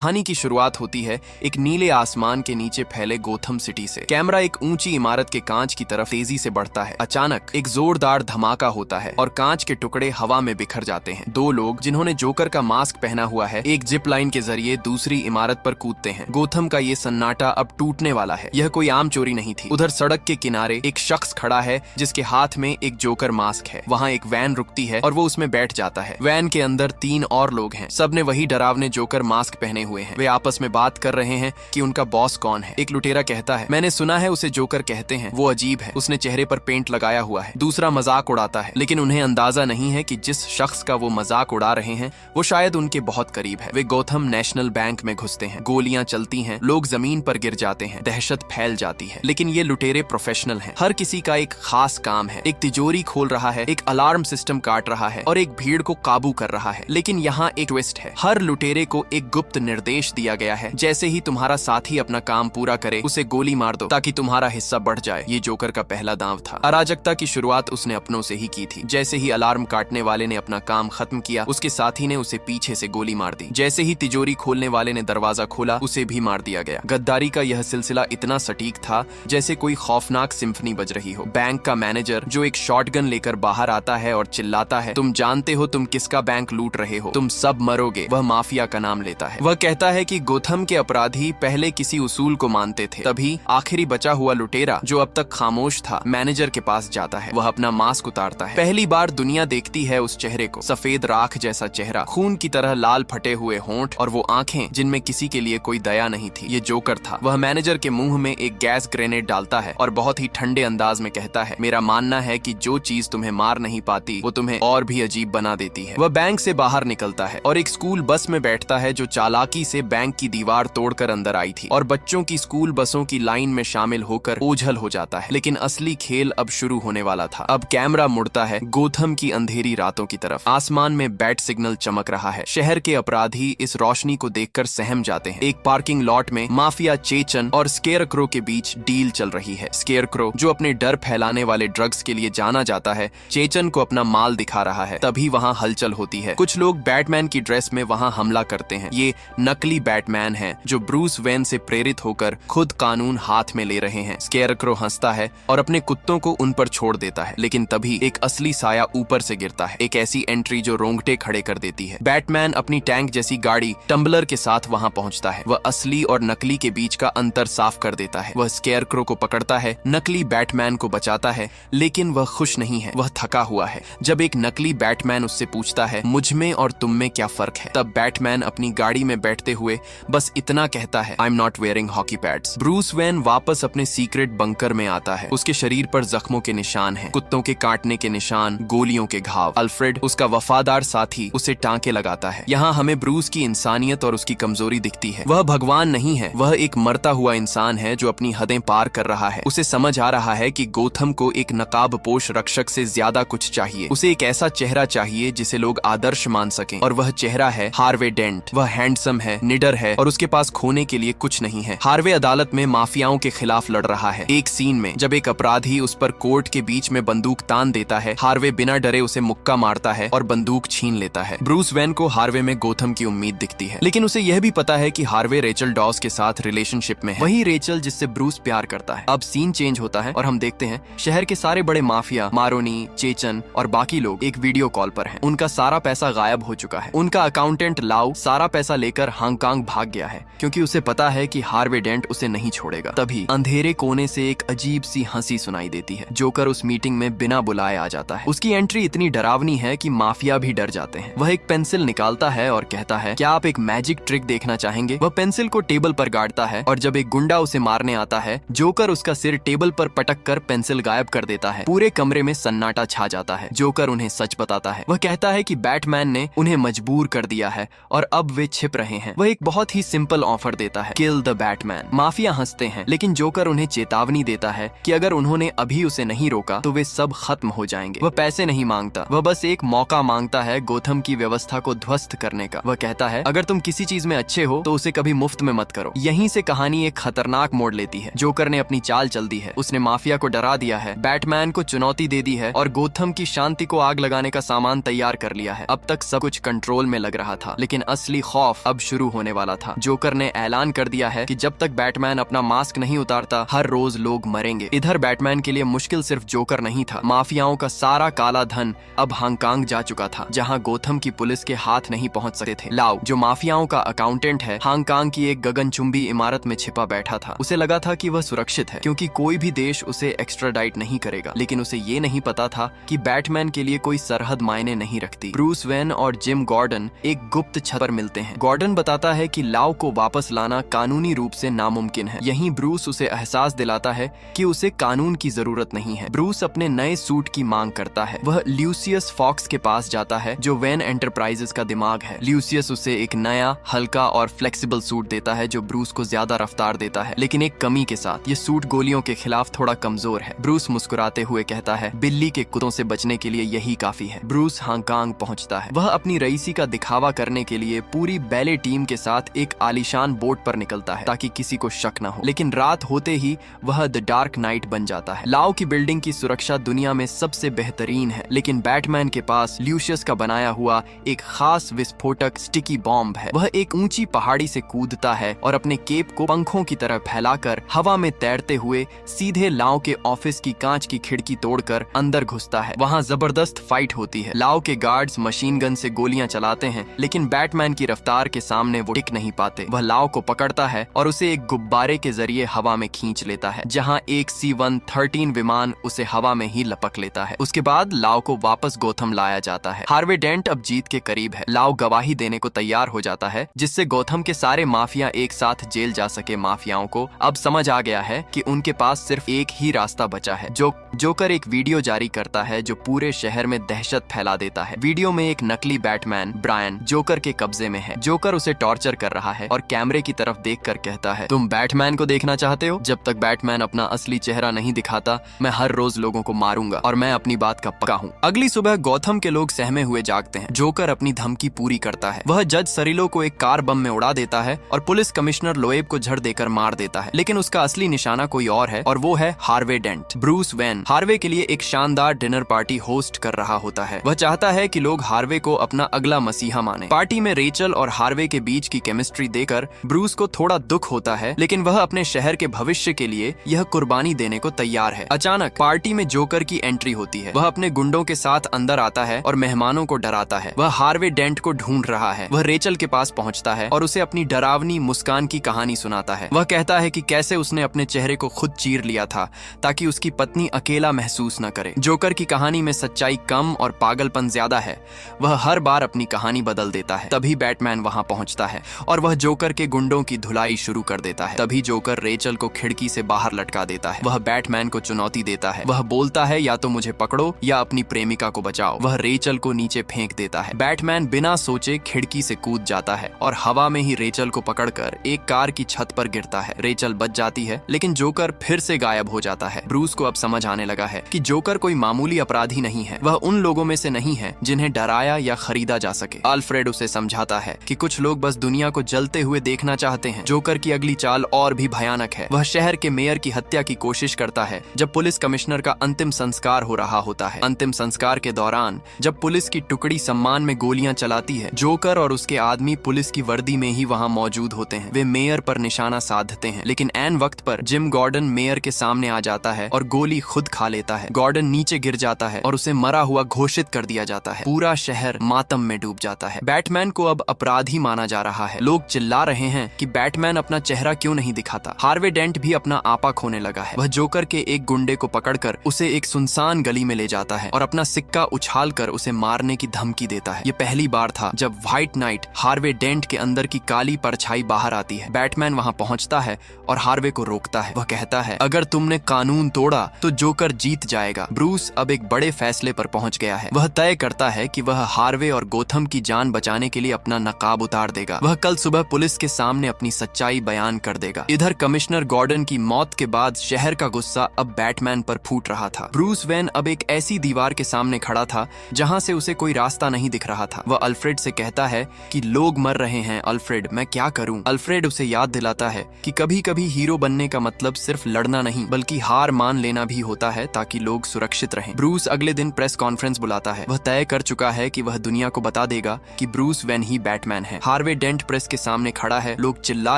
कहानी की शुरुआत होती है एक नीले आसमान के नीचे फैले गोथम सिटी से। कैमरा एक ऊंची इमारत के कांच की तरफ तेजी से बढ़ता है। अचानक एक जोरदार धमाका होता है और कांच के टुकड़े हवा में बिखर जाते हैं। दो लोग जिन्होंने जोकर का मास्क पहना हुआ है एक जिप लाइन के जरिए दूसरी इमारत पर कूदते हैं। गोथम का ये सन्नाटा अब टूटने वाला है। यह कोई आम चोरी नहीं थी। उधर सड़क के किनारे एक शख्स खड़ा है जिसके हाथ में एक जोकर मास्क है। वहाँ एक वैन रुकती है और वो उसमें बैठ जाता है। वैन के अंदर 3 और लोग हैं। सबने वही डरावने जोकर मास्क पहने हुए हैं। वे आपस में बात कर रहे हैं कि उनका बॉस कौन है। एक लुटेरा कहता है, मैंने सुना है उसे जोकर कहते हैं, वो अजीब है, उसने चेहरे पर पेंट लगाया हुआ है। दूसरा मजाक उड़ाता है, लेकिन उन्हें अंदाजा नहीं है कि जिस शख्स का वो मजाक उड़ा रहे हैं वो शायद उनके बहुत करीब है। वे गोथम नेशनल बैंक में घुसते हैं। गोलियां चलती हैं, लोग जमीन पर गिर जाते हैं, दहशत फैल जाती है। लेकिन ये लुटेरे प्रोफेशनल हैं। हर किसी का एक खास काम है। एक तिजोरी खोल रहा है, एक अलार्म सिस्टम काट रहा है और एक भीड़ को काबू कर रहा है। लेकिन यहाँ एक ट्विस्ट है। हर लुटेरे को एक गुप्त निर्देश दिया गया है, जैसे ही तुम्हारा साथी अपना काम पूरा करे उसे गोली मार दो ताकि तुम्हारा हिस्सा बढ़ जाए। ये जोकर का पहला दांव था। अराजकता की शुरुआत उसने अपनों से ही की थी। जैसे ही अलार्म काटने वाले ने अपना काम खत्म किया, उसके साथी ने उसे पीछे से गोली मार दी। जैसे ही तिजोरी खोलने वाले ने दरवाजा खोला, उसे भी मार दिया गया। गद्दारी का यह सिलसिला इतना सटीक था जैसे कोई खौफनाक सिम्फनी बज रही हो। बैंक का मैनेजर जो एक शॉटगन लेकर बाहर आता है और चिल्लाता है, तुम जानते हो तुम किसका बैंक लूट रहे हो, तुम सब मरोगे। वह माफिया का नाम लेता है। वह कहता है कि गोथम के अपराधी पहले किसी उसूल को मानते थे। तभी आखिरी बचा हुआ लुटेरा जो अब तक खामोश था मैनेजर के पास जाता है। वह अपना मास्क उतारता है। पहली बार दुनिया देखती है उस चेहरे को। सफेद राख जैसा चेहरा, खून की तरह लाल फटे हुए होंठ और वो आंखें जिनमें किसी के लिए कोई दया नहीं थी। ये जोकर था। वह मैनेजर के मुंह में एक गैस ग्रेनेड डालता है और बहुत ही ठंडे अंदाज में कहता है, मेरा मानना है कि जो चीज तुम्हें मार नहीं पाती वो तुम्हें और भी अजीब बना देती है। वह बैंक से बाहर निकलता है और एक स्कूल बस में बैठता है जो चालाकी से बैंक की दीवार तोड़कर अंदर आई थी और बच्चों की स्कूल बसों की लाइन में शामिल होकर ओझल हो जाता है। लेकिन असली खेल अब शुरू होने वाला था। अब कैमरा मुड़ता है गोथम की अंधेरी रातों की तरफ। आसमान में बैट सिग्नल चमक रहा है। शहर के अपराधी इस रोशनी को देखकर सहम जाते हैं। एक पार्किंग लॉट में माफिया चेचन और स्केयरक्रो के बीच डील चल रही है। स्केयरक्रो जो अपने डर फैलाने वाले ड्रग्स के लिए जाना जाता है, चेचन को अपना माल दिखा रहा है। तभी वहाँ हलचल होती है। कुछ लोग बैटमैन की ड्रेस में वहाँ हमला करते हैं। ये नकली बैटमैन है जो ब्रूस वेन से प्रेरित होकर खुद कानून हाथ में ले रहे हैं। स्केयरक्रो हंसता है और अपने कुत्तों को उन पर छोड़ देता है। लेकिन तभी एक असली साया ऊपर से गिरता है। एक ऐसी एंट्री जो रोंगटे खड़े कर देती है। बैटमैन अपनी टैंक जैसी गाड़ी टम्बलर के साथ वहां पहुंचता है। वह असली और नकली के बीच का अंतर साफ कर देता है। वह स्केयरक्रो को पकड़ता है, नकली बैटमैन को बचाता है, लेकिन वह खुश नहीं है। वह थका हुआ है। जब एक नकली बैटमैन उससे पूछता है, मुझ में और तुम में क्या फर्क है, तब बैटमैन अपनी गाड़ी में बैठते हुए बस इतना कहता है, I am not wearing hockey pads. Bruce Wayne वापस अपने सीक्रेट बंकर में आता है। उसके शरीर पर जख्मों के निशान हैं, कुत्तों के काटने के निशान, गोलियों के घाव। अल्फ्रेड उसका वफादार साथी उसे टांके लगाता है। यहाँ हमें ब्रूस की इंसानियत और उसकी कमजोरी दिखती है। वह भगवान नहीं है, वह एक मरता हुआ इंसान है जो अपनी हदें पार कर रहा है। उसे समझ आ रहा है कि गोथम को एक नकाबपोश रक्षक से ज्यादा कुछ चाहिए। उसे एक ऐसा चेहरा चाहिए जिसे लोग आदर्श मान सकें, और वह चेहरा है हार्वे डेंट। वह हैंडसम है, निडर है और उसके पास खोने के लिए कुछ नहीं है। हार्वे अदालत में माफियाओं के खिलाफ लड़ रहा है। एक सीन में जब एक अपराधी उस पर कोर्ट के बीच में बंदूक तान देता है, हार्वे बिना डरे उसे मुक्का मारता है और बंदूक छीन लेता है। ब्रूस वेन को हार्वे में गोथम की उम्मीद दिखती है, लेकिन उसे यह भी पता है कि हार्वे रेचल डॉस के साथ रिलेशनशिप में है। वही रेचल जिससे ब्रूस प्यार करता है। अब सीन चेंज होता है और हम देखते हैं शहर के सारे बड़े माफिया, मारोनी, चेचन और बाकी लोग एक वीडियो कॉल पर हैं। उनका सारा पैसा गायब हो चुका है। उनका अकाउंटेंट लाउ सारा पैसा लेकर हांगकांग भाग गया है क्योंकि उसे पता है कि हार्वे डेंट उसे नहीं छोड़ेगा। तभी अंधेरे कोने से एक अजीब सी हंसी सुनाई देती है। जोकर उस मीटिंग में बिना बुलाए आ जाता है। उसकी एंट्री इतनी डरावनी है कि माफिया भी डर जाते हैं। वह एक पेंसिल निकालता है और कहता है, क्या आप एक मैजिक ट्रिक देखना चाहेंगे? वह पेंसिल को टेबल पर गाड़ता है और जब एक गुंडा उसे मारने आता है, जोकर उसका सिर टेबल पर पटक कर पेंसिल गायब कर देता है। पूरे कमरे में सन्नाटा छा जाता है। जोकर उन्हें सच बताता है। वह कहता है कि बैटमैन ने उन्हें मजबूर कर दिया है और अब वे छिप रहे हैं। वह एक बहुत ही सिंपल ऑफर देता है, किल द बैटमैन। माफिया हंसते हैं, लेकिन जोकर उन्हें चेतावनी देता है कि अगर उन्होंने अभी उसे नहीं रोका तो वे सब खत्म हो जाएंगे। वह पैसे नहीं मांगता, वह बस एक मौका मांगता है गोथम की व्यवस्था को ध्वस्त करने का। वह कहता है, अगर तुम किसी चीज में अच्छे हो तो उसे कभी मुफ्त में मत करो। यहीं से कहानी एक खतरनाक मोड़ लेती है। जोकर ने अपनी चाल चल दी है। उसने माफिया को डरा दिया है, बैटमैन को चुनौती दे दी है और गोथम की शांति को आग लगाने का सामान तैयार कर लिया है। अब तक सब कुछ कंट्रोल में लग रहा था, लेकिन असली खौफ अब शुरू होने वाला था। जोकर ने ऐलान कर दिया है कि जब तक बैटमैन अपना मास्क नहीं उतारता हर रोज लोग मरेंगे। इधर बैटमैन के लिए मुश्किल सिर्फ जोकर नहीं था, माफियाओं का सारा काला धन अब हांगकांग जा चुका था, जहां गोथम की पुलिस के हाथ नहीं पहुंच सकते थे। लाओ, जो माफियाओं का अकाउंटेंट है, हांगकांग की एक गगनचुंबी इमारत में छिपा बैठा था। उसे लगा था कि वह सुरक्षित है क्योंकि कोई भी देश उसे एक्स्ट्राडाइट नहीं करेगा, लेकिन उसे ये नहीं पता था कि बैटमैन के लिए कोई सरहद मायने नहीं रखती। ब्रूस वेन और जिम गॉर्डन एक गुप्त छत पर मिलते हैं। गॉर्डन बताता है कि लाओ को वापस लाना कानूनी रूप से नामुमकिन है। यहीं ब्रूस उसे एहसास दिलाता है कि उसे कानून की जरूरत नहीं है। ब्रूस अपने नए सूट की मांग करता है। वह ल्यूसियस फॉक्स के पास जाता है जो वेन एंटरप्राइजेस का दिमाग है। ल्यूसियस उसे एक नया, हल्का और फ्लेक्सिबल सूट देता है जो ब्रूस को ज्यादा रफ्तार देता है, लेकिन एक कमी के साथ, ये सूट गोलियों के खिलाफ थोड़ा कमजोर है। ब्रूस मुस्कुराते हुए कहता है, बिल्ली के कुत्तों से बचने के लिए यही काफी है। ब्रूस हांगकांग पहुंचता है। वह अपनी रईसी का दिखावा करने के लिए पूरी बैले टीम के साथ एक आलीशान बोट पर निकलता है ताकि किसी को शक न हो, लेकिन रात होते ही वह द डार्क नाइट बन जाता है। लाओ की बिल्डिंग की सुरक्षा दुनिया में सबसे बेहतरीन है, लेकिन बैटमैन के पास ल्यूशियस का बनाया हुआ एक खास विस्फोटक स्टिकी बॉम्ब है। वह एक ऊंची पहाड़ी से कूदता है और अपने केप को पंखों की तरह फैलाकर हवा में तैरते हुए सीधे लाओ के ऑफिस की कांच की खिड़की तोड़कर अंदर घुसता है। वहां जबरदस्त फाइट होती है। लाओ के गार्ड्स मशीन गन से गोलियां चलाते हैं, लेकिन बैटमैन की रफ्तार के सामने वो टिक नहीं पाते। वह लाओ को पकड़ता है और उसे एक गुब्बारे के जरिए हवा में खींच लेता है, जहां एक C-130 विमान उसे हवा में ही लपक लेता है। उसके बाद लाओ को वापस गोथम लाया जाता है। हार्वे डेंट अब जीत के करीब है। लाओ गवाही देने को तैयार हो जाता है, जिससे गोथम के सारे माफिया एक साथ जेल जा सके। माफियाओं को अब समझ आ गया है कि उनके पास सिर्फ एक ही रास्ता बचा है। जोकर एक वीडियो जारी करता है जो पूरे शहर में दहशत फैला देता है। वीडियो में एक नकली बैटमैन ब्रायन जोकर के कब्जे में है। जोकर उसे टॉर्चर कर रहा है और कैमरे की तरफ देखकर कहता है, तुम बैटमैन को देखना चाहते हो? जब तक बैटमैन अपना असली चेहरा नहीं दिखाता, मैं हर रोज लोगों को मारूंगा और मैं अपनी बात का पक्का हूँ। अगली सुबह गौथम के लोग सहमे हुए जागते हैं। जोकर अपनी धमकी पूरी करता है। वह जज सरिलो को एक कार बम में उड़ा देता है और पुलिस कमिश्नर लोएब को झड़ देकर मार देता है, लेकिन उसका असली निशाना कोई और है और वो है Harvey Dent. Bruce Wayne Harvey के लिए एक शानदार डिनर पार्टी होस्ट कर रहा होता है। वह चाहता है कि लोग हार्वे को अपना अगला मसीहा माने। पार्टी में रेचल और हार्वे के बीच की केमिस्ट्री देकर ब्रूस को थोड़ा दुख होता है, लेकिन वह अपने शहर के भविष्य के लिए यह कुर्बानी देने को तैयार है। अचानक पार्टी में जोकर की एंट्री होती है। वह अपने गुंडों के साथ अंदर आता है और मेहमानों को डराता है। वह हार्वे डेंट को ढूंढ रहा है। वह रेचल के पास पहुंचता है और उसे अपनी डरावनी मुस्कान की कहानी सुनाता है। वह कहता है कि कैसे उसने अपने चेहरे को खुद चीर लिया था ताकि उसकी पत्नी अकेला महसूस न करे। जोकर की कहानी में सच्चाई कम और पागलपन ज्यादा है। वह हर बार अपनी कहानी बदल देता है। तभी बैटमैन वहां पहुंचता है और वह जोकर के गुंडों की धुलाई शुरू कर देता है। तभी जोकर रेचल को खिड़की से बाहर लटका देता है। वह बैटमैन को चुनौती देता है। वह बोलता है, या तो मुझे पकड़ो या अपनी प्रेमिका को बचाओ। वह रेचल को नीचे फेंक देता है। बैटमैन बिना सोचे खिड़की से कूद जाता है और हवा में ही रेचल को पकड़कर एक कार की छत पर गिरता है। रेचल बच जाती है, लेकिन जोकर फिर से गायब हो जाता है। ब्रूस को अब समझ आने लगा है कि जोकर कोई मामूली अपराधी नहीं है। वह उन लोगों में से नहीं है जिन्हें डराया या खरीदा जा सके। अल्फ्रेड उसे समझाता है कि कुछ लोग बस दुनिया को जलते हुए देखना चाहते हैं। जोकर की अगली चाल और भी भयानक है। वह शहर के मेयर की हत्या की कोशिश करता है जब पुलिस कमिश्नर का अंतिम संस्कार हो रहा होता है। अंतिम संस्कार के दौरान जब पुलिस की टुकड़ी सम्मान में गोलियां चलाती है, जोकर और उसके आदमी पुलिस की वर्दी में ही वहां मौजूद होते हैं। वे मेयर पर निशाना साधते हैं, लेकिन ऐन वक्त पर जिम गॉर्डन मेयर के सामने आ जाता है और गोली खुद खा लेता है। गॉर्डन नीचे गिर जाता है और उसे मरा हुआ घोषित कर दिया जाता है। पूरा शहर मातम में डूब जाता है। बैटमैन को अब अपराधी माना जा रहा है। लोग चिल्ला रहे हैं कि बैटमैन अपना चेहरा क्यों नहीं दिखाता। हार्वे डेंट भी अपना आपा खोने लगा है। वह जोकर के एक गुंडे को पकड़कर उसे एक सुनसान गली में ले जाता है और अपना सिक्का उछालकर उसे मारने की धमकी देता है। ये पहली बार था जब व्हाइट नाइट हार्वे डेंट के अंदर की काली परछाई बाहर आती है। बैटमैन वहां पहुंचता है और हार्वे को रोकता है। वह कहता है, अगर तुमने कानून तोड़ा तो जोकर जीत जाएगा। ब्रूस अब एक बड़े फैसले पर पहुंच गया है। वह तय करता है कि वह हार्वे और गोथम की जान बचाने के लिए अपना नकाब उतार देगा। वह कल सुबह पुलिस के सामने अपनी सच्चाई बयान कर देगा। इधर कमिश्नर गॉर्डन की मौत के बाद शहर का गुस्सा अब बैटमैन पर फूट रहा था। ब्रूस वेन अब एक ऐसी दीवार के सामने खड़ा था जहां से उसे कोई रास्ता नहीं दिख रहा था। वह अल्फ्रेड से कहता है कि लोग मर रहे हैं अल्फ्रेड, मैं क्या करूं? अल्फ्रेड उसे याद दिलाता है कि कभी कभी हीरो बनने का मतलब सिर्फ लड़ना नहीं बल्कि हार मान लेना भी होता है ताकि लोग सुरक्षित रहें। ब्रूस अगले दिन प्रेस कॉन्फ्रेंस बुलाता है। वह तय कर चुका है कि वह दुनिया को बता देगा कि ब्रूस वेन ही बैटमैन है। हार्वे डेंट प्रेस के सामने खड़ा है, लोग चिल्ला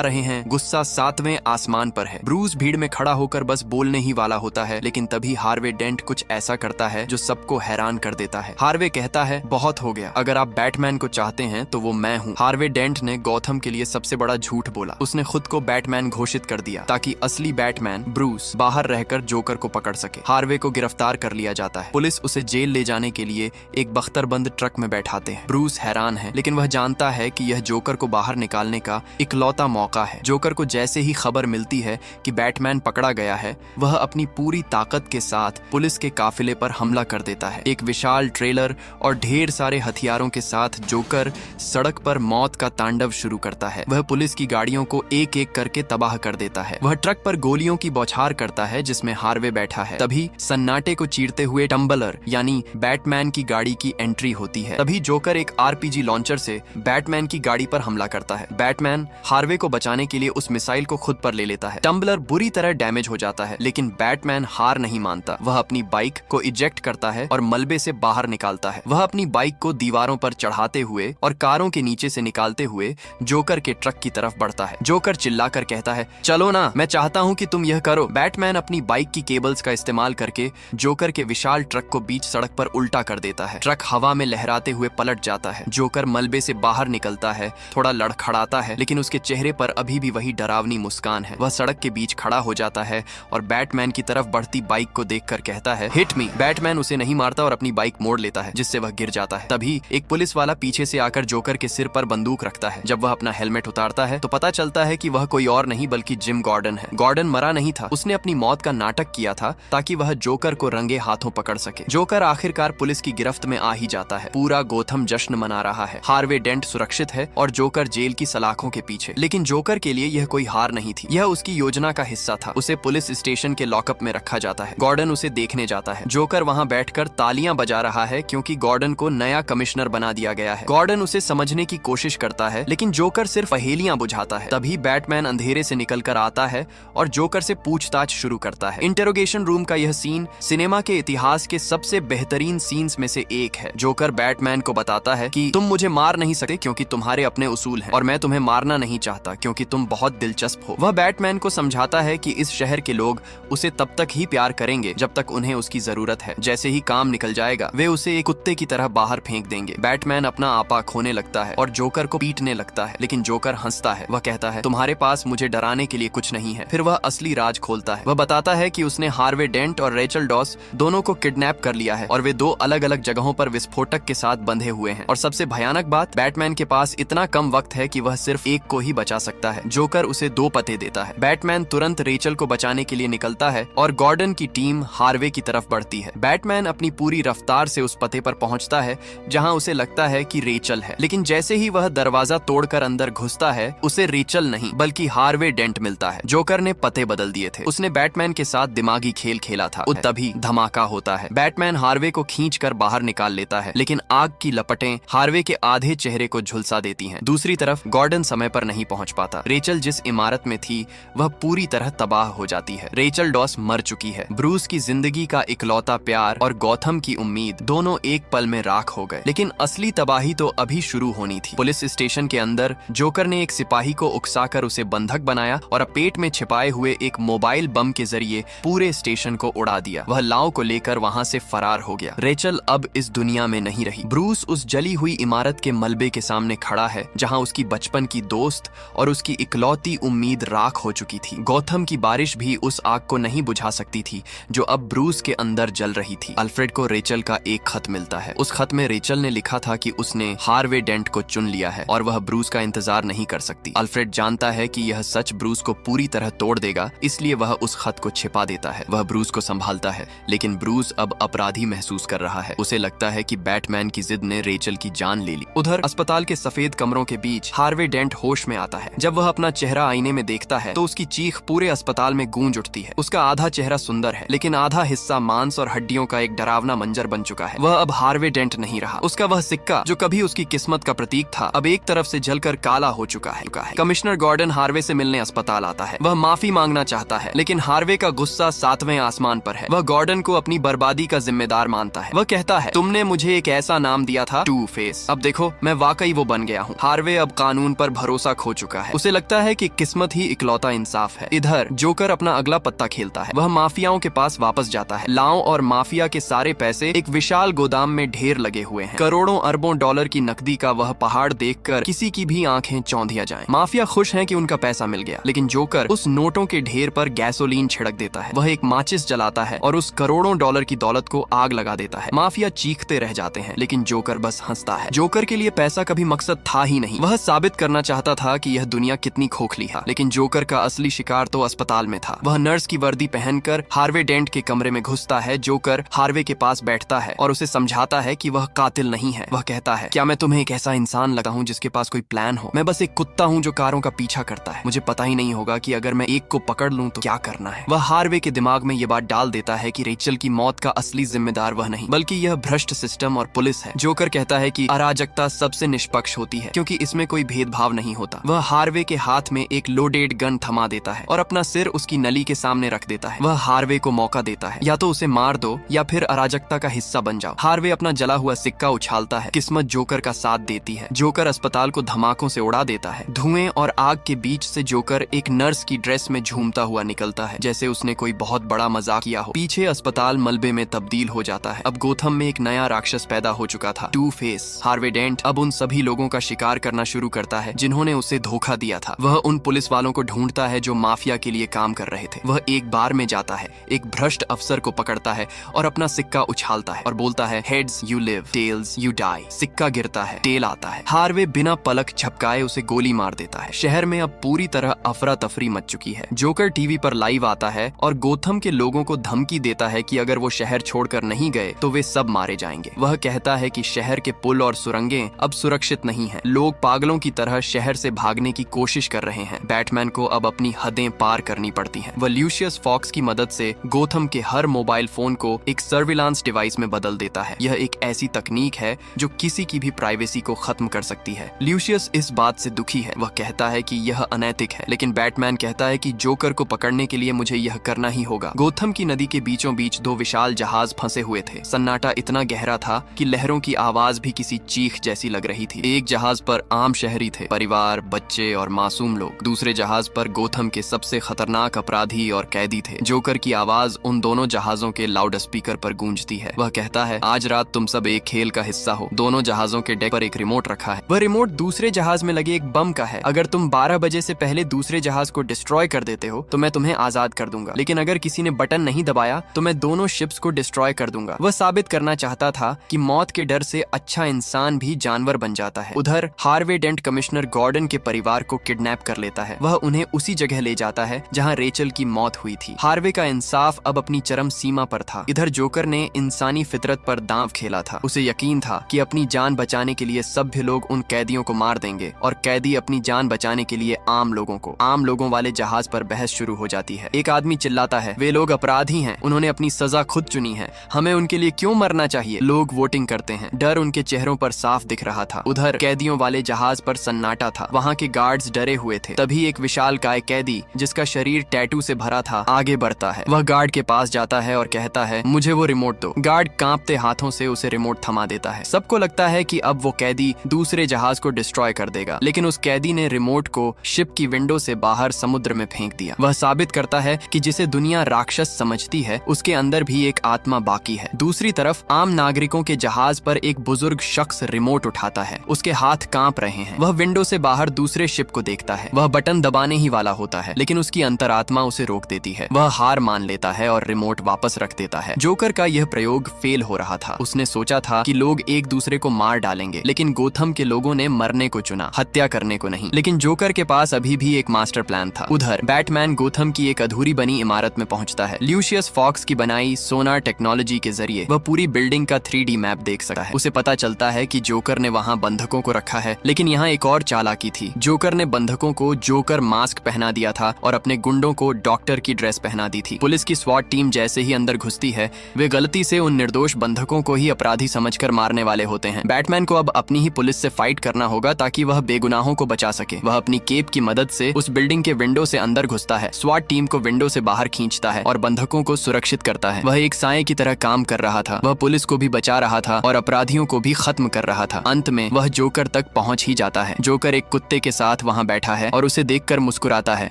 रहे हैं, गुस्सा 7वें आसमान पर है। ब्रूस भीड़ में खड़ा होकर बस बोलने ही वाला होता है, लेकिन तभी हार्वे डेंट कुछ ऐसा करता है जो सबको हैरान कर देता है। हार्वे कहता है, बहुत हो गया, अगर आप बैटमैन को चाहते हैं तो वो मैं हूँ। हार्वे डेंट ने गॉथम के लिए सबसे बड़ा झूठ बोला। उसने खुद को बैटमैन घोषित कर दिया ताकि असली बैटमैन ब्रूस बाहर रहकर जोकर को पकड़ सके। हार्वे को गिरफ्तार कर लिया जाता है। पुलिस उसे जेल ले जाने के लिए एक बख्तरबंद ट्रक में बैठाते हैं। ब्रूस हैरान है, लेकिन वह जानता है कि यह जोकर को बाहर निकालने का इकलौता मौका है। जोकर को जैसे ही खबर मिलती है कि बैटमैन पकड़ा गया है, वह अपनी पूरी ताकत के साथ पुलिस के काफिले पर हमला कर देता है। एक विशाल ट्रेलर और ढेर सारे हथियारों के साथ जोकर सड़क पर मौत का तांडव शुरू करता है। वह पुलिस की गाड़ियों को एक एक करके तबाह कर देता है। वह ट्रक पर गोलियों की बौछार करता है जिसमें हार्वे बैठा है। तभी सन्नाटे को चीरते हुए टम्बलर यानी बैटमैन की गाड़ी की एंट्री होती है। तभी जोकर एक आरपीजी लॉन्चर से बैटमैन की गाड़ी पर हमला करता है। बैटमैन हार्वे को बचाने के लिए उस मिसाइल को खुद पर ले लेता है। टम्बलर बुरी तरह डैमेज हो जाता है, लेकिन बैटमैन हार नहीं मानता। वह अपनी बाइक को इजेक्ट करता है और मलबे से बाहर निकालता है। वह अपनी बाइक को दीवारों पर चढ़ाते हुए और कारों के नीचे से निकालते हुए जोकर के ट्रक की तरफ बढ़ता है। जोकर चिल्लाकर कहता है, चलो ना, मैं चाहता हूँ कि तुम यह करो। बैटमैन अपनी बाइक की केबल्स का इस्तेमाल करके जोकर के विशाल ट्रक को बीच सड़क पर उल्टा कर देता है। ट्रक हवा में लहराते हुए पलट जाता है। जोकर मलबे से बाहर निकलता है, थोड़ा लड़खड़ाता है, लेकिन उसके चेहरे पर अभी भी वही डरावनी मुस्कान है। वह सड़क के बीच खड़ा हो जाता है और बैटमैन की तरफ बढ़ती बाइक को देखकर कहता है, हिट मी। बैटमैन उसे नहीं मारता और अपनी बाइक मोड़ लेता है, जिससे वह गिर जाता है। तभी एक पुलिस वाला पीछे से आकर जोकर के सिर पर बंदूक रखता है। जब वह अपना हेलमेट उतारता है तो पता चलता है कि वह कोई और नहीं बल्कि जिम गॉर्डन है। गॉर्डन मरा नहीं था, उसने अपनी मौत का नाटक किया था ताकि वह जोकर को रंगे हाथों पकड़ सके। जोकर आखिरकार पुलिस की गिरफ्त में आ ही जाता है। पूरा गोथम जश्न मना रहा है। हार्वे डेंट सुरक्षित है और जोकर जेल की सलाखों के पीछे। लेकिन जोकर के लिए यह कोई हार नहीं थी, यह उसकी योजना का हिस्सा था। उसे पुलिस स्टेशन के लॉकअप में रखा जाता है। गॉर्डन उसे देखने जाता है। जोकर वहां बैठकर तालियां बजा रहा है क्योंकि गॉर्डन को नया कमिश्नर बना दिया गया है। गॉर्डन उसे समझने की कोशिश करता है, लेकिन जोकर सिर्फ पहेलियां बुझाता है। तभी बैटमैन अंधेरे से निकलकर आता है और जोकर से पूछताछ शुरू करता है। इंटरोगेशन रूम का यह सीन सिनेमा के इतिहास के सबसे बेहतरीन सीन्स में से एक है। जोकर बैटमैन को बताता है कि तुम मुझे मार नहीं सकते क्योंकि तुम्हारे अपने उसूल हैं, और मैं तुम्हें मारना नहीं चाहता क्योंकि तुम बहुत दिलचस्प हो। वह बैटमैन को समझाता है कि इस शहर के लोग उसे तब तक ही प्यार करेंगे जब तक उन्हें उसकी जरूरत है। जैसे ही काम निकल जाएगा वे उसे एक कुत्ते की तरह बाहर फेंक देंगे। बैटमैन अपना आपा खोने लगता है और जोकर को पीटने लगता है, लेकिन जोकर हंसता है। वह कहता है, तुम्हारे पास मुझे डराने के लिए कुछ नहीं है। फिर वह असली राज खोलता है। वह बताता है कि उसने हार्वे डेंट और रेचल डॉस दोनों को किडनैप कर लिया है और वे दो अलग अलग जगहों पर विस्फोटक के साथ बंधे हुए हैं। और सबसे भयानक बात, बैटमैन के पास इतना कम वक्त है कि वह सिर्फ एक को ही बचा सकता है। जोकर उसे 2 पते देता है। बैटमैन तुरंत रेचल को बचाने के लिए निकलता है और गॉर्डन की टीम हार्वे की तरफ बढ़ती है। बैटमैन अपनी पूरी रफ्तार से उस पते पर पहुंचता है जहां उसे लगता है कि रेचल है, लेकिन जैसे ही वह दरवाजा तोड़कर अंदर घुसता है उसे रेचल नहीं बल्कि हार्वे डेंट मिलता है। जोकर ने पते बदल दिए थे। उसने बैटमैन के साथ दिमागी खेल खेला था। तभी धमाका होता है। बैटमैन हार्वे को खींचकर बाहर निकाल लेता है, लेकिन आग की लपटें हार्वे के आधे चेहरे को झुलसा देती हैं। दूसरी तरफ गॉर्डन समय पर नहीं पहुंच पाता। रेचल जिस इमारत में थी वह पूरी तरह तबाह हो जाती है। रेचल डॉस मर चुकी है। ब्रूस की जिंदगी का इकलौता प्यार और गॉथम की उम्मीद दोनों एक पल में राख हो गए। लेकिन असली तबाही तो अभी शुरू होनी थी। पुलिस स्टेशन के अंदर जोकर ने एक सिपाही को उकसाकर उसे बंधक बनाया और पेट में छिपाए हुए एक मोबाइल बम के जरिए पूरे स्टेशन को उड़ा दिया। वह लाव को लेकर वहां से फरार हो गया। रेचल अब इस दुनिया में नहीं रही। ब्रूस उस जली हुई इमारत के मलबे के सामने खड़ा है जहां उसकी बचपन की दोस्त और उसकी इकलौती उम्मीद राख हो चुकी थी। गॉथम की बारिश भी उस आग को नहीं बुझा सकती थी जो अब ब्रूस के अंदर जल रही थी। अल्फ्रेड को रेचल का एक खत मिलता है। उस खत में रेचल ने लिखा था कि उसने हार्वे डेंट को चुन लिया है और वह ब्रूस का इंतजार नहीं कर सकती। अल्फ्रेड जानता है कि यह सच ब्रूस को पूरी तरह तोड़ देगा, इसलिए वह उस खत को छिपा देता है। वह ब्रूस को संभालता है, लेकिन ब्रूस अब अपराधी महसूस कर रहा है। उसे लगता है कि बैटमैन की जिद ने रेचल की जान ले ली। उधर अस्पताल के सफेद कमरों के बीच हार्वे डेंट होश में आता है। जब वह अपना चेहरा आईने में देखता है तो उसकी चीख पूरे अस्पताल में गूंज उठती है। उसका आधा चेहरा सुंदर है, लेकिन आधा हिस्सा मांस और हड्डियों का एक डरावना मंजर बन चुका है। वह अब हार्वे डेंट नहीं रहा। उसका वह सिक्का जो कभी उसकी किस्मत का प्रतीक था अब एक तरफ से जलकर काला हो चुका है। कमिश्नर गॉर्डन हार्वे से मिलने अस्पताल आता है। वह माफी मांगना चाहता है, लेकिन हार्वे का गुस्सा 7वें आसमान पर है। वह गॉर्डन को अपनी बर्बादी का जिम्मेदार मानता है। वह कहता है, तुमने मुझे एक ऐसा नाम दिया था, टू फेस। अब देखो मैं वाकई वो बन गया हूँ। हूँ। हार्वे अब कानून पर भरोसा खो चुका है। उसे लगता है कि किस्मत ही इकलौता इंसाफ है। इधर जोकर अपना अगला पत्ता खेलता है। वह माफियाओं के पास वापस जाता है। लाओ और माफिया के सारे पैसे एक विशाल गोदाम में ढेर लगे हुए हैं। करोड़ों अरबों डॉलर की नकदी का वह पहाड़ देखकर किसी की भी आंखें चौंधिया जाएं। माफिया खुश है कि उनका पैसा मिल गया, लेकिन जोकर उस नोटों के ढेर पर गैसोलीन छिड़क देता है। वह एक माचिस जलाता है और उस करोड़ों डॉलर की दौलत को आग लगा देता है। माफिया चीखते रह जाते हैं, लेकिन जोकर बस हंसता है। जोकर के लिए पैसा कभी मकसद था ही नहीं। वह साबित करना चाहता था कि यह दुनिया कितनी खोखली है। लेकिन जोकर का असली शिकार तो अस्पताल में था। वह नर्स की वर्दी पहनकर हार्वे डेंट के कमरे में घुसता है। जोकर हार्वे के पास बैठता है और उसे समझाता है कि वह कातिल नहीं है। वह कहता है, क्या मैं तुम्हें एक ऐसा इंसान लगता हूँ जिसके पास कोई प्लान हो? मैं बस एक कुत्ता हूँ जो कारों का पीछा करता है। मुझे पता ही नहीं होगा कि अगर मैं एक को पकड़ लूं तो क्या करना है। वह हार्वे के दिमाग में यह बात डाल देता है कि रेचल की मौत का असली जिम्मेदार वह नहीं, बल्कि यह भ्रष्ट सिस्टम और पुलिस है। जोकर कहता है कि अराजकता सबसे निष्पक्ष होती है क्योंकि इसमें कोई भेदभाव नहीं होता। वह हार्वे के हाथ में एक लोडेड गन थमा देता है और अपना सिर उसकी नली के सामने रख देता है। वह हार्वे को मौका देता है, या तो उसे मार दो या फिर अराजकता का हिस्सा बन जाओ। हार्वे अपना जला हुआ सिक्का उछालता है। किस्मत जोकर का साथ देती है। जोकर अस्पताल को धमाकों से उड़ा देता है। धुएं और आग के बीच से जोकर एक नर्स की ड्रेस में झूमता हुआ निकलता है, जैसे उसने कोई बहुत बड़ा मजाक किया हो। पीछे अस्पताल मलबे में तब्दील हो जाता है। अब गोथम में एक नया राक्षस पैदा हो चुका था, टू फेस। हार्वे डेंट अब उन सभी लोगों का शिकार करना शुरू करता है जिन्होंने उसे धोखा दिया था। वह उन पुलिस वालों को ढूंढता है जो माफिया के लिए काम कर रहे थे। वह एक बार में जाता है, एक भ्रष्ट अफसर को पकड़ता है और अपना सिक्का उछालता है और बोलता है, heads you live, tails you die. सिक्का गिरता है, टेल आता है। हार्वे बिना पलक झपकाए उसे गोली मार देता है। शहर में अब पूरी तरह अफरा तफरी मच चुकी है। जोकर टीवी पर लाइव आता है और गोथम के लोगों को धमकी देता है कि अगर वो शहर छोड़कर नहीं गए तो वे सब मारे जाएंगे। वह कहता है कि शहर के पुल और सुरंगें अब सुरक्षित नहीं हैं। लोग पागलों की तरह शहर से भागने की कोशिश कर रहे हैं। बैटमैन को अब अपनी हदें पार करनी पड़ती हैं। वह ल्यूशियस फॉक्स की मदद से गोथम के हर मोबाइल फोन को एक सर्विलांस डिवाइस में बदल देता है। यह एक ऐसी तकनीक है जो किसी की भी प्राइवेसी को खत्म कर सकती है। ल्यूशियस इस बात से दुखी है। वह कहता है कि यह अनैतिक है, लेकिन बैटमैन कहता है कि जोकर को पकड़ने के लिए मुझे यह करना ही होगा। गोथम की नदी के बीचों बीच दो विशाल जहाज फंसे हुए थे। सन्नाटा इतना गहरा था कि लहरों की आवाज भी किसी चीख जैसी लग रही थी। एक जहाज पर आम शहरी थे, परिवार, बच्चे और मासूम लोग। दूसरे जहाज पर गोथम के सबसे खतरनाक अपराधी और कैदी थे। जोकर की आवाज उन दोनों जहाजों के लाउड स्पीकर पर गूंजती है। वह कहता है, आज रात तुम सब एक खेल का हिस्सा हो। दोनों जहाजों के डेक पर एक रिमोट रखा है। वह रिमोट दूसरे जहाज में लगे एक बम का है। अगर तुम 12 बजे से पहले दूसरे जहाज को डिस्ट्रॉय कर देते हो तो मैं तुम्हें आजाद कर दूंगा, लेकिन अगर किसी ने बटन नहीं दबाया तो मैं दोनों शिप्स को डिस्ट्रॉय कर दूंगा। वह साबित करना चाहता था कि मौत के डर से अच्छा इंसान भी जानवर बन जाता है। उधर हार्वे डेंट कमिश्नर गॉर्डन के परिवार को किडनैप कर लेता है। वह उन्हें उसी जगह ले जाता है जहां रेचल की मौत हुई थी। हार्वे का इंसाफ अब अपनी चरम सीमा पर था। इधर जोकर ने इंसानी फितरत पर दांव खेला था। उसे यकीन था कि अपनी जान बचाने के लिए सभ्य लोग उन कैदियों को मार देंगे और कैदी अपनी जान बचाने के लिए आम लोगों को। आम लोगों वाले जहाज पर बहस शुरू हो जाती है। एक आदमी चिल्लाता है, वे लोग अपराधी हैं, उन्होंने अपनी सजा खुद चुनी है, हमें उनके लिए क्यों मरना चाहिए? लोग वोटिंग करते हैं। डर उनके चेहरों पर साफ दिख रहा था। उधर कैदियों वाले जहाज पर सन्नाटा था। वहाँ के गार्ड्स डरे हुए थे। तभी एक विशालकाय कैदी जिसका शरीर टैटू से भरा था आगे बढ़ता है। वह गार्ड के पास जाता है और कहता है, मुझे वो रिमोट दो। गार्ड कांपते हाथों से उसे रिमोट थमा देता है। सबको लगता है कि अब वो कैदी दूसरे जहाज को डिस्ट्रॉय कर देगा, लेकिन उस कैदी ने रिमोट को शिप की विंडो से बाहर समुद्र में फेंक दिया। वह साबित करता है कि जिसे दुनिया राक्षस समझती है उसके अंदर भी एक आत्मा बाकी है। दूसरी तरफ आम नागरिकों के जहाज पर एक बुजुर्ग शख्स रिमोट उठाता है। उसके हाथ कांप रहे हैं। वह विंडो से बाहर दूसरे शिप को देखता है। वह बटन दबाने ही वाला होता है, लेकिन उसकी अंतरात्मा उसे रोक देती है। वह हार मान लेता है और रिमोट वापस रख देता है। जोकर का यह प्रयोग फेल हो रहा था। उसने सोचा था कि लोग एक दूसरे को मार डालेंगे, लेकिन गोथम के लोगों ने मरने को चुना, हत्या करने को नहीं। लेकिन जोकर के पास अभी भी एक मास्टर प्लान था। उधर बैटमैन गोथम की एक अधूरी बनी इमारत में पहुंचता है। ल्यूशियस फॉक्स की बनाई सोनार टेक्नोलॉजी के जरिए वह पूरी बिल्डिंग का 3D मैप देख सकता है। उसे पता चलता है कि जोकर ने वहां बंधकों को रखा है, लेकिन यहाँ एक और चालाकी थी। जोकर ने बंधकों को जोकर मास्क पहना दिया था और अपने गुंडों को डॉक्टर की ड्रेस पहना दी थी। पुलिस की स्वाट टीम जैसे ही अंदर घुसती है, वे गलती से उन निर्दोष बंधकों को ही अपराधी समझकर मारने वाले होते हैं। बैटमैन को अब अपनी ही पुलिस से फाइट करना होगा ताकि वह बेगुनाहों को बचा सके। वह अपनी केप की मदद से उस बिल्डिंग के विंडो से अंदर घुसता है, स्वाट टीम को विंडो से बाहर खींचता है और बंधकों को सुरक्षित करता है। वह एक साए की तरह काम कर रहा था। वह पुलिस को भी बचा रहा था और अपराधियों को भी खत्म कर रहा था। अंत में वह जोकर तक तक पहुंच ही जाता है। जोकर एक कुत्ते के साथ वहां बैठा है और उसे देखकर मुस्कुराता है।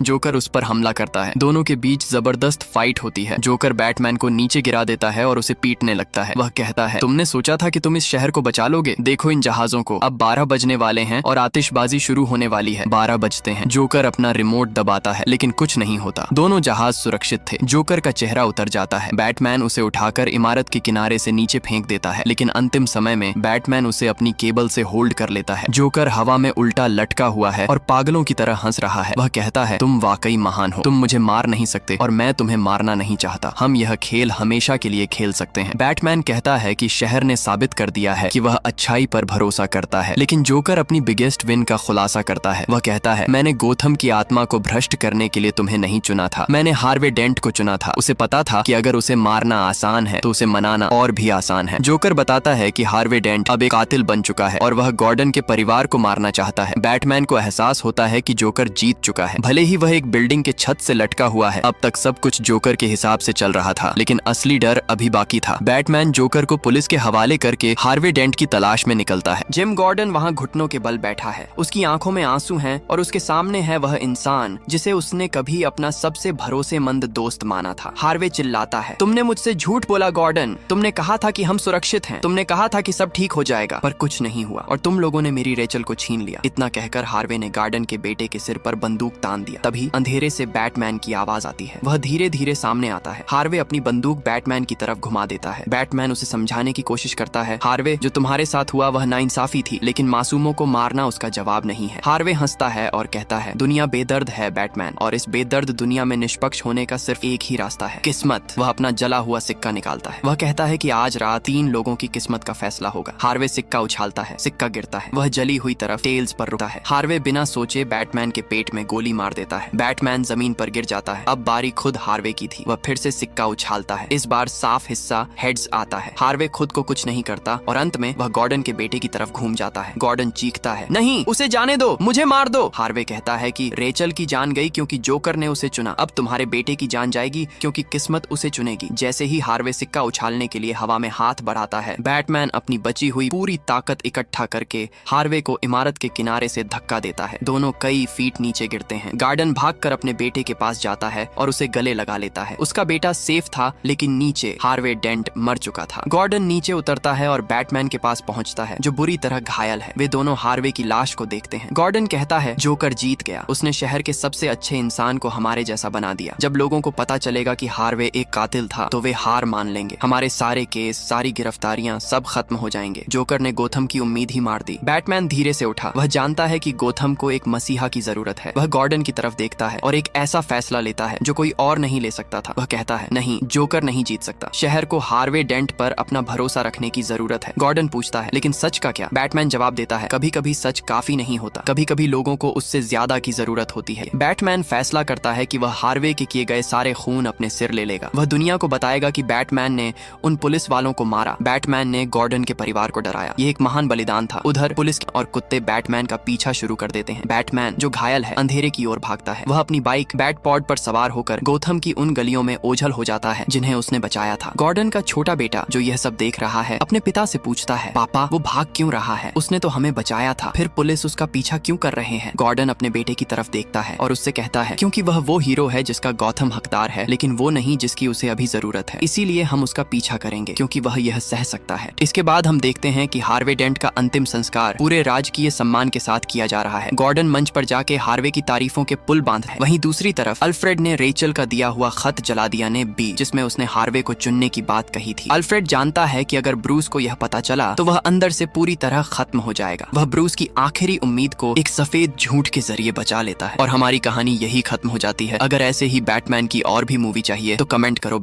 जोकर उस पर हमला करता है। दोनों के बीच जबरदस्त फाइट होती है। जोकर बैटमैन को नीचे गिरा देता है और उसे पीटने लगता है। वह कहता है, तुमने सोचा था कि तुम इस शहर को बचा लोगे? देखो इन जहाजों को, अब 12 बजने वाले हैं और आतिशबाजी शुरू होने वाली है। 12 बजते हैं। जोकर अपना रिमोट दबाता है लेकिन कुछ नहीं होता। दोनों जहाज सुरक्षित थे। जोकर का चेहरा उतर जाता है। बैटमैन उसे उठाकर इमारत के किनारे से नीचे फेंक देता है, लेकिन अंतिम समय में बैटमैन उसे अपनी केबल से होल्ड कर लेता है। जोकर हवा में उल्टा लटका हुआ है और पागलों की तरह हंस रहा है। वह कहता है, तुम वाकई महान हो, तुम मुझे मार नहीं सकते और मैं तुम्हें मारना नहीं चाहता। हम यह खेल हमेशा के लिए खेल सकते हैं। बैटमैन कहता है कि शहर ने साबित कर दिया है कि वह अच्छाई पर भरोसा करता है, लेकिन जोकर अपनी बिगेस्ट विन का खुलासा करता है। वह कहता है, मैंने गोथम की आत्मा को भ्रष्ट करने के लिए तुम्हें नहीं चुना था, मैंने हार्वे डेंट को चुना था। उसे पता था कि अगर उसे मारना आसान है तो उसे मनाना और भी आसान है। जोकर बताता है कि हार्वे डेंट अब एक कातिल बन चुका है और वह गॉर्डन के परिवार को मारना चाहता है। बैटमैन को एहसास होता है कि जोकर जीत चुका है। भले ही वह एक बिल्डिंग के छत से लटका हुआ है, अब तक सब कुछ जोकर के हिसाब से चल रहा था, लेकिन असली डर अभी बाकी था। बैटमैन जोकर को पुलिस के हवाले करके हार्वे डेंट की तलाश में निकलता है। जिम गॉर्डन वहाँ घुटनों के बल बैठा है। उसकी आंखों में आंसू हैं और उसके सामने है वह इंसान जिसे उसने कभी अपना सबसे भरोसेमंद दोस्त माना था। हार्वे चिल्लाता है, तुमने मुझसे झूठ बोला गॉर्डन, तुमने कहा था कि हम सुरक्षित हैं, तुमने कहा था कि सब ठीक हो जाएगा, पर कुछ नहीं हुआ और तुम लोगों ने मेरी रेचल को छीन लिया। इतना कहकर हार्वे ने गार्डन के बेटे के सिर पर बंदूक तान दिया। तभी अंधेरे से बैटमैन की आवाज आती है। वह धीरे धीरे सामने आता है। हार्वे अपनी बंदूक बैटमैन की तरफ घुमा देता है। बैटमैन उसे समझाने की कोशिश करता है, हार्वे, जो तुम्हारे साथ हुआ वह नाइंसाफी थी, लेकिन मासूमों को मारना उसका जवाब नहीं है। हार्वे हंसता है और कहता है, दुनिया बेदर्द है बैटमैन, और इस बेदर्द दुनिया में निष्पक्ष होने का सिर्फ एक ही रास्ता है, किस्मत। वह अपना जला हुआ सिक्का निकालता है। वह कहता है कि आज रात 3 लोगों की किस्मत का फैसला होगा। हार्वे सिक्का उछालता है, सिक्का गिरता है। वह जली हुई तरफ टेल्स पर रुकता है। हार्वे बिना सोचे बैटमैन के पेट में गोली मार देता है। बैटमैन जमीन पर गिर जाता है। अब बारी खुद हार्वे की थी। वह फिर से सिक्का उछालता है। इस बार साफ हिस्सा हेड्स आता है। हार्वे खुद को कुछ नहीं करता और अंत में वह गॉर्डन के बेटे की तरफ घूम जाता है। गॉर्डन चीखता है, नहीं, उसे जाने दो, मुझे मार दो। हार्वे कहता है कि रेचल की जान गई क्योंकि जोकर ने उसे चुना, अब तुम्हारे बेटे की जान जाएगी क्योंकि किस्मत उसे चुनेगी। जैसे ही हार्वे सिक्का उछालने के लिए हवा में हाथ बढ़ाता है, बैटमैन अपनी बची हुई पूरी ताकत इकट्ठा करके हार्वे को इमारत के किनारे से धक्का देता है। दोनों कई फीट नीचे गिरते हैं। गार्डन भागकर अपने बेटे के पास जाता है और उसे गले लगा लेता है। उसका बेटा सेफ था, लेकिन नीचे हार्वे डेंट मर चुका था। गॉर्डन नीचे उतरता है और बैटमैन के पास पहुंचता है, जो बुरी तरह घायल है। वे दोनों हार्वे की लाश को देखते हैं। गॉर्डन कहता है, जोकर जीत गया, उसने शहर के सबसे अच्छे इंसान को हमारे जैसा बना दिया। जब लोगों को पता चलेगा कि हार्वे एक कातिल था तो वे हार मान लेंगे। हमारे सारे केस, सारी गिरफ्तारियां सब खत्म हो जाएंगे। जोकर ने गोथम की उम्मीद ही मार दी। बैटमैन धीरे से उठा। वह जानता है कि गोथम को एक मसीहा की जरूरत है। वह गॉर्डन की तरफ देखता है और एक ऐसा फैसला लेता है जो कोई और नहीं ले सकता था। वह कहता है, नहीं, जोकर नहीं जीत सकता। शहर को हार्वे डेंट पर अपना भरोसा रखने की जरूरत है। गॉर्डन पूछता है, लेकिन सच का क्या? बैटमैन जवाब देता है, कभी कभी सच काफी नहीं होता, कभी कभी लोगों को उससे ज्यादा की जरूरत होती है। बैटमैन फैसला करता है कि वह हार्वे के किए गए सारे खून अपने सिर ले लेगा। वह दुनिया को बताएगा कि बैटमैन ने उन पुलिस वालों को मारा, बैटमैन ने गॉर्डन के परिवार को डराया। ये एक महान बलिदान था। उधर पुलिस और कुत्ते बैटमैन का पीछा शुरू कर देते हैं। बैटमैन, जो घायल है, अंधेरे की ओर भागता है। वह अपनी बाइक बैटपॉड पर सवार होकर गोथम की उन गलियों में ओझल हो जाता है जिन्हें उसने बचाया था। गॉर्डन का छोटा बेटा, जो यह सब देख रहा है, अपने पिता से पूछता है, पापा, वो भाग क्यों रहा है? उसने तो हमें बचाया था, फिर पुलिस उसका पीछा क्यों कर रहे हैं? गॉर्डन अपने बेटे की तरफ देखता है और उससे कहता है, क्योंकि वह वो हीरो है जिसका गौथम हकदार है, लेकिन वो नहीं जिसकी उसे अभी जरूरत है। इसीलिए हम उसका पीछा करेंगे क्योंकि वह यह सह सकता है। इसके बाद हम देखते हैं कि हार्वे डेंट का अंतिम संस्कार पूरे राजकीय सम्मान के साथ किया जा रहा है। गॉर्डन मंच पर जाके हार्वे की तारीफों के पुल बांध है। वहीं दूसरी तरफ अल्फ्रेड ने रेचल का दिया हुआ खत जला दिया ने बी, जिसमें उसने हार्वे को चुनने की बात कही थी। अल्फ्रेड जानता है कि अगर ब्रूस को यह पता चला तो वह अंदर से पूरी तरह खत्म हो जाएगा। वह ब्रूस की आखिरी उम्मीद को एक सफेद झूठ के जरिए बचा लेता है और हमारी कहानी यही खत्म हो जाती है। अगर ऐसे ही बैटमैन की और भी मूवी चाहिए तो कमेंट करो।